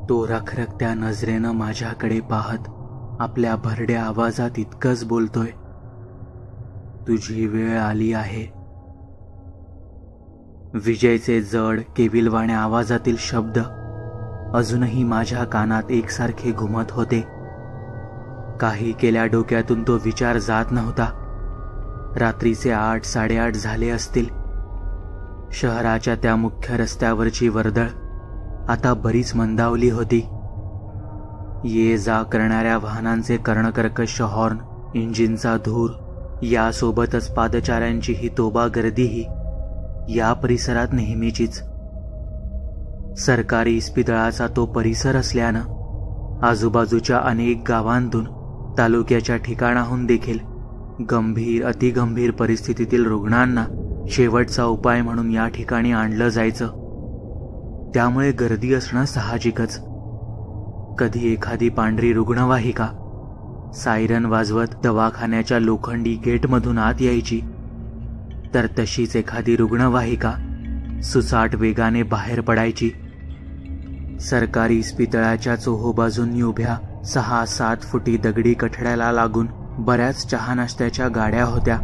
तो रखरखत्या नजरेनं माझ्याकडे पाहत आपल्या भरड्या आवाजात इतकंच बोलतोय, तुझी वेळ आली आहे. विजयचे जड केविलवाण्या आवाजातील शब्द अजूनही माझ्या कानात एकसारखे घुमत होते. काही केल्या डोक्यातून तो विचार जात नव्हता. रात्रीचे 8-8:30 झाले असतील. शहराच्या त्या मुख्य रस्त्यावरची वर्दळ आता बरीच मंदावली होती. ये जा करणाऱ्या वाहनांचे कर्णकर्कश हॉर्न, इंजिनचा धूर, यासोबतच पादचाऱ्यांची ही तोबा गर्दीही या परिसरात नेहमीचीच. सरकारी इस्पितळाचा तो परिसर असल्यानं आजूबाजूच्या अनेक गावांतून, तालुक्याच्या ठिकाणाहून देखील गंभीर अतिगंभीर परिस्थितीतील रुग्णांना शेवटचा उपाय म्हणून या ठिकाणी आणलं जायचं. त्यामुळे गर्दी असणं साहजिकच. कधी एखादी पांढरी रुग्णवाहिका सायरन वाजवत दवाखान्याच्या लोखंडी गेटमधून आत यायची, तर तशीच एखादी रुग्णवाहिका सुसाट वेगाने बाहेर पडायची. सरकारी इस्पितळाच्या चोहोबाजूंनी उभ्या 6-7 फुटी दगडी कठड्याला लागून बऱ्याच चहा नाश्त्याच्या गाड्या होत्या.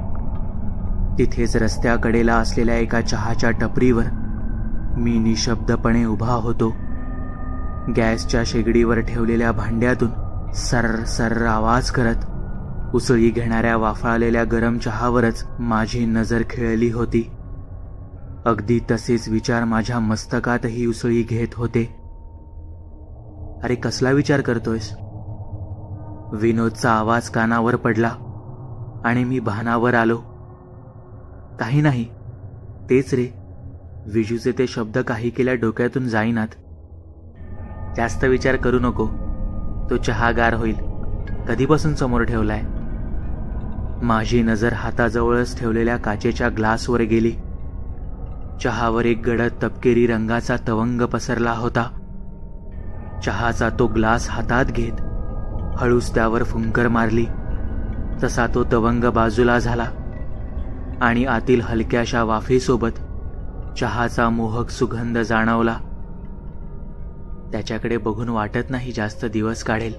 तिथेच रस्त्याकडेला असलेल्या एका चहाच्या टपरीवर मी निशब्दपणे उभा होतो. गॅसच्या शेगडीवर ठेवलेल्या भांड्यातून सर्र सर्र आवाज करत उसळी घेणाऱ्या वाफाळलेल्या गरम चहावरच माझी नजर खेळली होती. अगदी तसेच विचार माझ्या मस्तकातही उसळी घेत होते. अरे कसला विचार करतोयस? विनोदचा आवाज कानावर पडला आणि मी भानावर आलो. काही नाही, तेच रे, विजूचे ते शब्द काही केल्या डोक्यातून जाईनात. जास्त विचार करू नको, तो चहा गार होईल. कधीपासून समोर ठेवलाय? माझी नजर हाताजवळच ठेवलेल्या काचेच्या ग्लासवर गेली. चहावर एक गडद तपकिरी रंगाचा तवंग पसरला होता. चहाचा तो ग्लास हातात घेत हळूच त्यावर फुंकर मारली. तसा तो तवंग बाजूला झाला आणि आतील हलक्याशा वाफेसोबत चहाचा मोहक सुगंध जाणवला. त्याच्याकडे बघून वाटत नाही जास्त दिवस काढेल.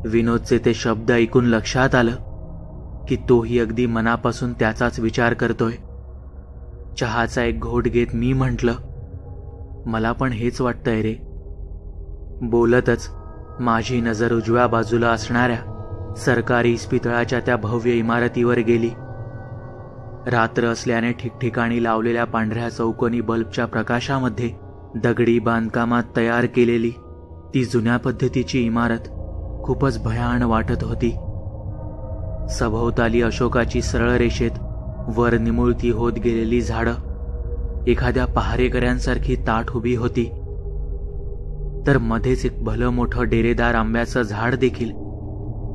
विनोदचे ते शब्द ऐकून लक्षात आलं की तोही अगदी मनापासून त्याचाच विचार करतोय. चहाचा एक घोट घेत मी म्हटलं, मला पण हेच वाटतंय रे. बोलतच माझी नजर उजव्या बाजूला असणाऱ्या सरकारी इस्पितळाच्या त्या भव्य इमारतीवर गेली. रात्र असल्याने ठिकठिकाणी लावलेल्या पांढऱ्या चौकोनी बल्बच्या प्रकाशामध्ये दगडी बांधकामात तयार केलेली ती जुन्या पद्धतीची इमारत खूपच भयान वाटत होती. सभोवताली अशोकाची सरळ रेषेत वर निमुळती होत गेलेली झाडं एखाद्या पहारेकऱ्यांसारखी ताठ उभी होती. तर मध्येच एक भलं मोठं डेरेदार आंब्याचं झाड देखील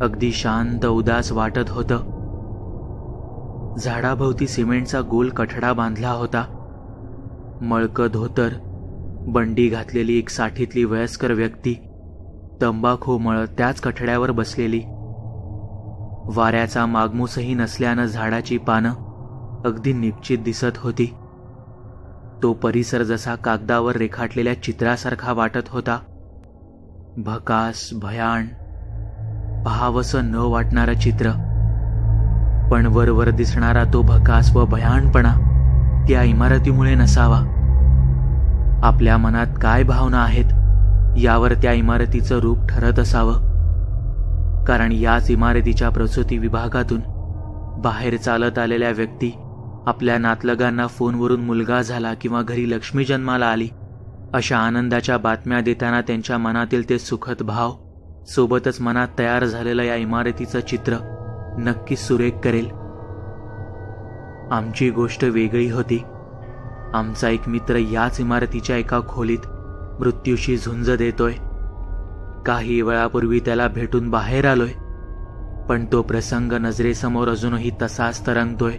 अगदी शांत उदास वाटत होतं. झाडाभोवती सिमेंटचा गोल कठडा बांधला होता. मळकं धोतर, बंडी घातलेली एक 60तली वयस्कर व्यक्ती तंबाखू मळत त्याच कठड्यावर बसलेली. वाऱ्याचा मागमूसही नसल्यानं झाडाची पानं अगदी निश्चित दिसत होती. तो परिसर जसा कागदावर रेखाटलेल्या चित्रासारखा वाटत होता. भकास, भयान, पहावसं न वाटणारं चित्र. पण वरवर दिसणारा तो भकास व भयानपणा त्या इमारतीमुळे नसावा. आपल्या मनात काय भावना आहेत यावर त्या इमारतीचं रूप ठरत असावं. कारण याच इमारतीच्या प्रसूती विभागातून बाहेर चालत आलेल्या व्यक्ती आपल्या नातलगांना फोनवरून मुलगा झाला किंवा घरी लक्ष्मी जन्माला आली अशा आनंदाच्या बातम्या देताना त्यांच्या मनातील ते सुखद भाव सोबतच मनात तयार झालेलं या इमारतीचं चित्र नक्कीच सुरेख करेल. आमची गोष्ट वेगळी होती. आमचा एक मित्र याच इमारतीच्या एका खोलीत मृत्यूशी झुंज देतोय. काही वेळापूर्वी त्याला भेटून बाहेर आलोय, पण तो प्रसंग नजरेसमोर अजूनही तसाच तरंगतोय.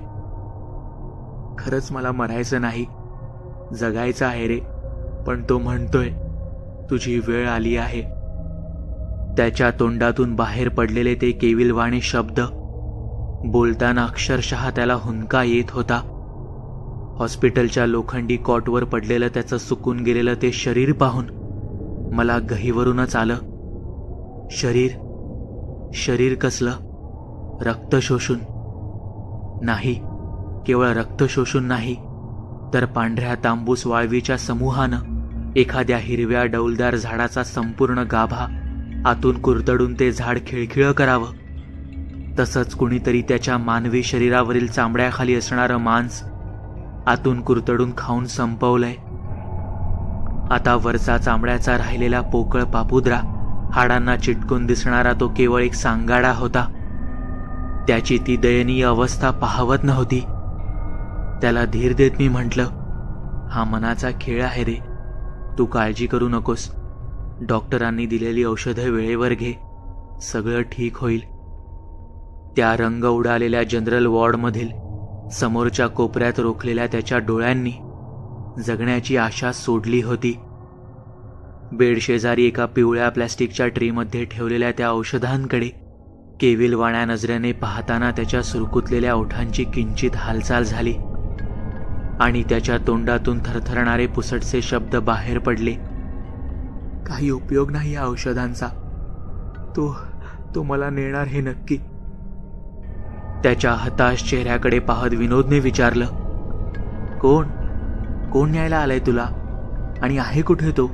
खरंच मला मरायचं नाही, जगायचं आहे रे, पण तो म्हणतोय तुझी वेळ आली आहे. त्याच्या तोंडातून बाहेर पडलेले ते केविलवाणे शब्द बोलताना अक्षरशः त्याला हुंदका येत होता. हॉस्पिटलच्या लोखंडी कॉटवर पडलेलं त्याचं सुकून गेलेलं ते शरीर पाहून मला गहीवरूनच आलं. शरीर कसलं? रक्त शोषून नाही, केवळ रक्त शोषून नाही, तर पांढऱ्या तांबूस वाळवीच्या समूहानं एखाद्या हिरव्या डौलदार झाडाचा संपूर्ण गाभा आतून कुरतडून ते झाड खिळखिळं करावं. तसंच कुणीतरी त्याच्या मानवी शरीरावरील चामड्याखाली असणारं मांस आतून कुरतडून खाऊन संपवलंय. आता वरचा चामड्याचा राहिलेला पोकळ पापुद्रा, हाडांना चिटकून दिसणारा तो केवळ एक सांगाडा होता. त्याची ती दयनीय अवस्था पाहवत नव्हती. त्याला धीर देत मी म्हटलं, हा मनाचा खेळ आहे रे, तू काळजी करू नकोस. डॉक्टरांनी दिलेली औषधं वेळेवर घे, सगळं ठीक होईल. त्या रंग उडालेल्या जनरल वॉर्डमधील समोरच्या कोपऱ्यात रोखलेल्या त्याच्या डोळ्यांनी जगण्याची आशा सोडली होती. बेडशेजारी एका पिवळ्या प्लॅस्टिकच्या ट्रेमध्ये ठेवलेल्या त्या औषधांकडे केविलवाण्या नजरेने पाहताना त्याच्या सुरकुतलेल्या ओठांची किंचित हालचाल झाली आणि त्याच्या तोंडातून थरथरणारे पुसटसे शब्द बाहेर पडले. काही उपयोग नाही या औषधांचा, तो मला नेणार हे नक्की. त्याच्या हताश चेहऱ्याकडे पाहत विनोदने विचारलं, कोण न्यायला आलाय तुला आणि आहे कुठे तो?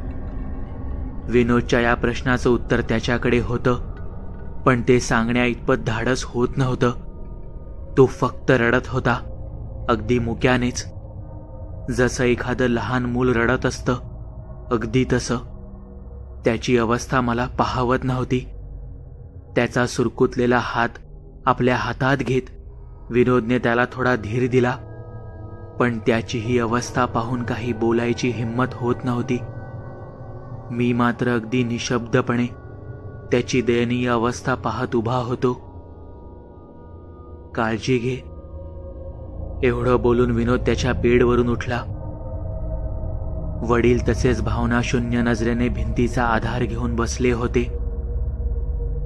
विनोदच्या या प्रश्नाचं उत्तर त्याच्याकडे होतं, पण ते सांगण्या इतपत धाडस होत नव्हतं. तो फक्त रडत होता, अगदी मुक्यानेच, जसं एखादं लहान मूल रडत असतं, अगदी तसं. त्याची अवस्था मला पाहवत नव्हती. त्याचा सुरकुतलेला हात आपल्या हातात घेत विनोदने त्याला थोडा धीर दिला, पण त्याची ही अवस्था पाहून काही बोलायची हिंमत होत नव्हती. मी मात्र अगदी निशब्दपणे त्याची दयनीय अवस्था पाहत उभा होतो. काळजी घे, एवढं बोलून विनोद त्याच्या बेडवरून उठला. वडील तसेच भावनाशून्य नजरेने भिंतीचा आधार घेऊन बसले होते.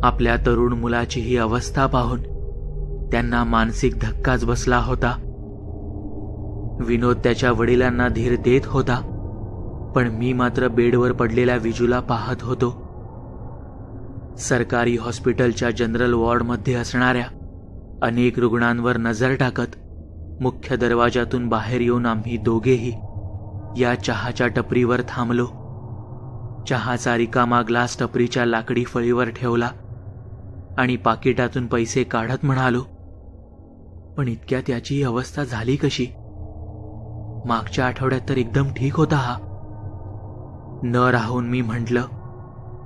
आपल्या तरुण मुलाची ही अवस्था पाहून त्यांना मानसिक धक्काच बसला होता. विनोद त्याच्या वडिलांना धीर देत होता, पण मी मात्र बेडवर पडलेल्या विजूला पाहत होतो. सरकारी हॉस्पिटलच्या जनरल वॉर्डमध्ये असणाऱ्या अनेक रुग्णांवर नजर टाकत मुख्य दरवाजातून बाहेर येऊन आम्ही दोघेही या चहाच्या टपरीवर थांबलो. चहाचा रिकामा ग्लास टपरीच्या लाकडी फळीवर ठेवला आणि पाकिटातून पैसे काढत म्हणालो, पण इतक्यात याची अवस्था झाली कशी? मागच्या आठवड्यात तर एकदम ठीक होता हा. न राहून मी म्हटलं.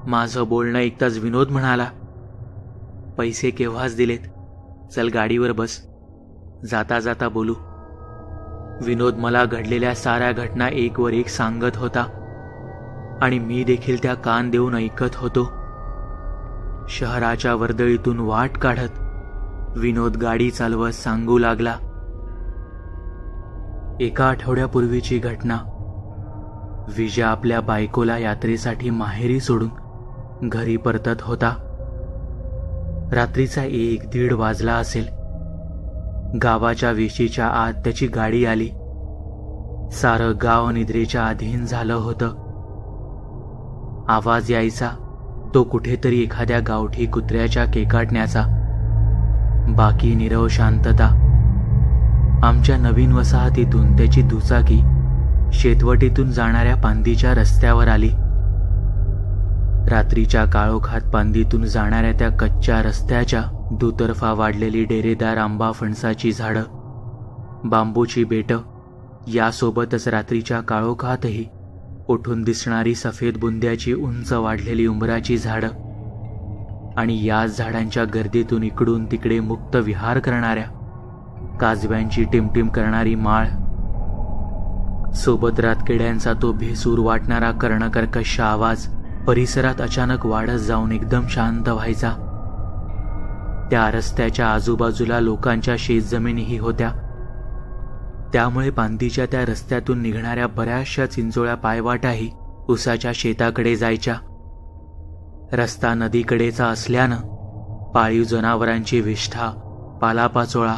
माझं बोलणं ऐकताच विनोद म्हणाला, पैसे केव्हाच दिलेत, चल गाडीवर बस, जाता जाता बोलू. विनोद मला घडलेल्या साऱ्या घटना एकवर एक सांगत होता आणि मी देखील त्या कान देऊन ऐकत होतो. शहराच्या वर्दळीतून वाट काढत विनोद गाडी चालवत सांगू लागला, एका आठवड्यापूर्वीची घटना. विजय आपल्या बायकोला यात्रेसाठी माहेरी सोडून घरी परतत होता. रात्रीचा 1-1:30 वाजला असेल. गावाच्या वेशीच्या आत त्याची गाडी आली. सारं गाव निद्रेच्या अधीन झालं होतं. आवाज यायचा तो कुठेतरी एखाद्या गावठी कुत्र्याच्या केकाटण्याचा. बाकी नीरव शांतता. आमच्या नवीन वसाहतीतून त्याची दुचाकी शेतवटीतून जाणाऱ्या पांदीच्या रस्त्यावर आली. रात्रीच्या काळोखात पांदीतून जाणाऱ्या त्या कच्च्या रस्त्याच्या दुतर्फा वाढलेली डेरेदार आंबा फणसाची झाडं, बांबूची बेटं, यासोबतच रात्रीच्या काळोखातही उठून दिसणारी सफेद बुंद्याची उंच वाढलेली उंबराची झाडं आणि याच झाडांच्या गर्दीतून इकडून तिकडे मुक्त विहार करणाऱ्या काजव्यांची टिमटिम करणारी माळ. सोबत रातकिड्यांचा तो भेसूर वाटणारा कर्णकर्कश आवाज परिसरात अचानक वाढत जाऊन एकदम शांत व्हायचा. त्या रस्त्याच्या आजूबाजूला लोकांच्या शेतजमिनीही होत्या. त्यामुळे पांदीच्या त्या रस्त्यातून निघणाऱ्या बऱ्याचशा चिंचोळ्या पायवाटाही उसाच्या शेताकडे जायच्या. रस्ता नदीकडेचा असल्यानं पाळीव जनावरांची विष्ठा, पालापाचोळा,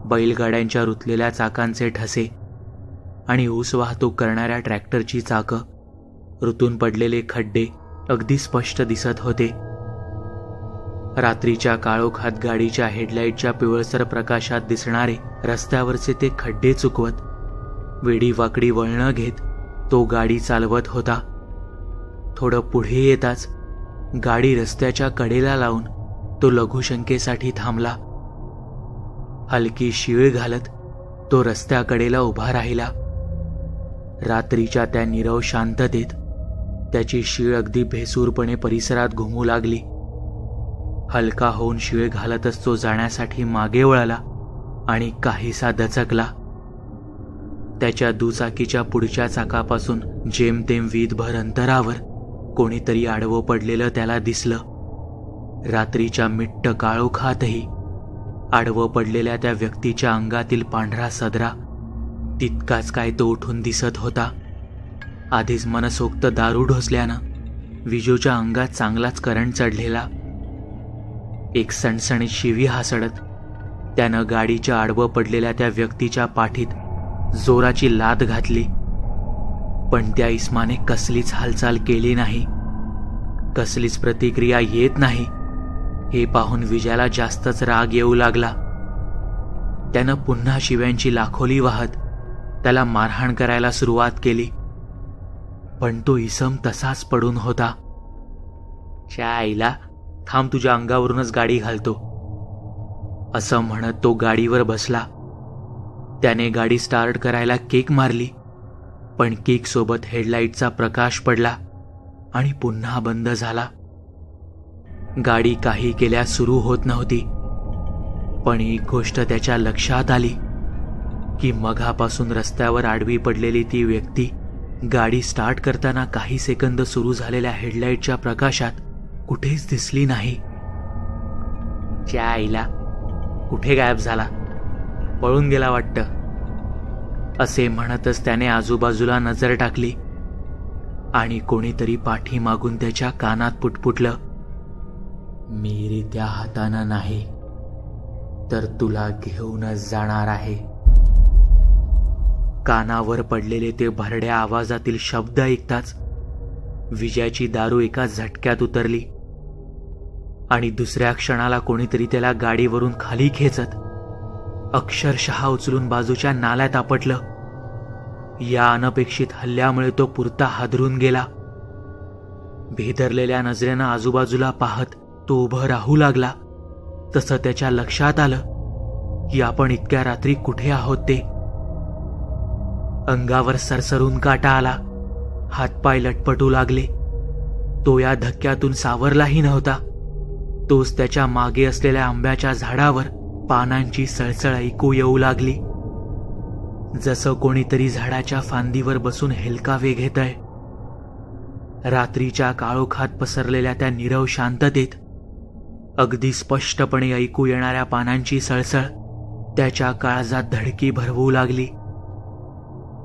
बैलगाड्यांच्या रुतलेल्या चाकांचे ठसे आणि ऊस वाहतूक करणाऱ्या ट्रॅक्टरची चाकं ऋतून पडलेले खड्डे अगदी स्पष्ट दिसत होते. रात्रीच्या काळोखात गाडीच्या हेडलाईटच्या पिवळसर प्रकाशात दिसणारे रस्त्यावरचे ते खड्डे चुकवत वेडी वाकडी वळणं घेत तो गाडी चालवत होता. थोडं पुढे येताच गाडी रस्त्याच्या कडेला लावून तो लघुशंकेसाठी थांबला. हलकी शीळ घालत तो रस्त्याकडेला उभा राहिला. रात्रीच्या त्या नीरव शांततेत त्याची शीळ अगदी भेसूरपणे परिसरात घुमू लागली. हलका होऊन शीळ घालतच तो जाण्यासाठी मागे वळला आणि काहीसा दचकला. त्याच्या दुचाकीच्या पुढच्या चाकापासून जेमतेम वीधभर अंतरावर कोणीतरी आडवं पडलेलं त्याला दिसलं. रात्रीच्या मिट्ट काळोखातही आडवं पडलेल्या त्या व्यक्तीच्या अंगातील पांढरा सदरा तितकाच काय तो उठून दिसत होता. आधीच मनसोक्त दारू ढोसल्यानं विजूच्या अंगात चांगलाच करंट चढलेला. एक सणसणीत शिवी हासडत त्यानं गाडीच्या आडवं पडलेल्या त्या व्यक्तीच्या पाठीत जोराची लाथ घातली. पण त्या इस्माने कसलीच हालचाल केली नाही. कसलीच प्रतिक्रिया येत नाही. हे पाहून विजयाला जास्तच राग येऊ लागला. त्यानं पुन्हा शिव्यांची लाखोली वाहत त्याला मारहाण करायला सुरुवात केली. पण तो इसम तसाच पडून होता. च्या आईला, थांब, तुझ्या अंगावरूनच गाडी घालतो, असं म्हणत तो गाडीवर बसला. त्याने गाडी स्टार्ट करायला किक मारली, पण किक सोबत हेडलाईटचा प्रकाश पडला आणि पुन्हा बंद झाला. गाडी काही केल्या सुरू होत नव्हती. पण एक गोष्ट त्याच्या लक्षात आली की मघापासून रस्त्यावर आडवी पडलेली ती व्यक्ती गाडी स्टार्ट करताना काही सेकंद सुरू झालेल्या हेडलाईटच्या प्रकाशात कुठेच दिसली नाही. च्या आईला, कुठे गायब झाला? पळून गेला वाटतं, असे म्हणतच त्याने आजूबाजूला नजर टाकली आणि कोणीतरी पाठीमागून त्याच्या कानात पुटपुटलं, मी त्या हातानं नाही तर तुला घेऊनच जाणार आहे. कानावर पडलेले ते भरड्या आवाजातील शब्द ऐकताच विजयाची दारू एका झटक्यात उतरली आणि दुसऱ्या क्षणाला कोणीतरी त्याला गाडीवरून खाली खेचत अक्षरशः उचलून बाजूच्या नाल्यात आपटलं. या अनपेक्षित हल्ल्यामुळे तो पुरता हादरून गेला. भेदरलेल्या नजरेनं आजूबाजूला पाहत तो उभं राहू लागला. तसं त्याच्या लक्षात आलं की आपण इतक्या रात्री कुठे आहोत ते. अंगावर सरसरून काटा आला. हातपाय लटपटू लागले. तो या धक्क्यातून सावरलाही नव्हता. तोच त्याच्या मागे असलेल्या आंब्याच्या झाडावर पानांची सळसळ ऐकू येऊ लागली, जसं कोणीतरी झाडाच्या फांदीवर बसून हेलकावे घेतंय. रात्रीच्या काळोखात पसरलेल्या त्या नीरव शांततेत अगदी स्पष्टपणे ऐकू येणाऱ्या पानांची सळसळ त्याच्या काळजात धडकी भरवू लागली.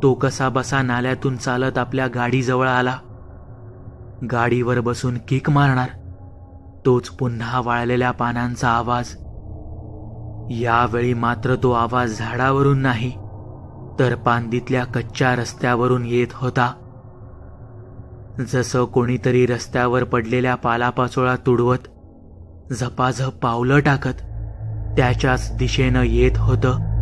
तो कसा बसा नाल्यातून चालत आपल्या गाडीजवळ आला. गाडीवर बसून किक मारणार, तोच पुन्हा वाळलेल्या पानांचा आवाज. यावेळी मात्र तो आवाज झाडावरून नाही तर पांदीतल्या कच्च्या रस्त्यावरून येत होता. जसं कोणीतरी रस्त्यावर पडलेल्या पालापाचोळा तुडवत झपाझप पावलं टाकत त्याच्याच दिशेनं येत होतं.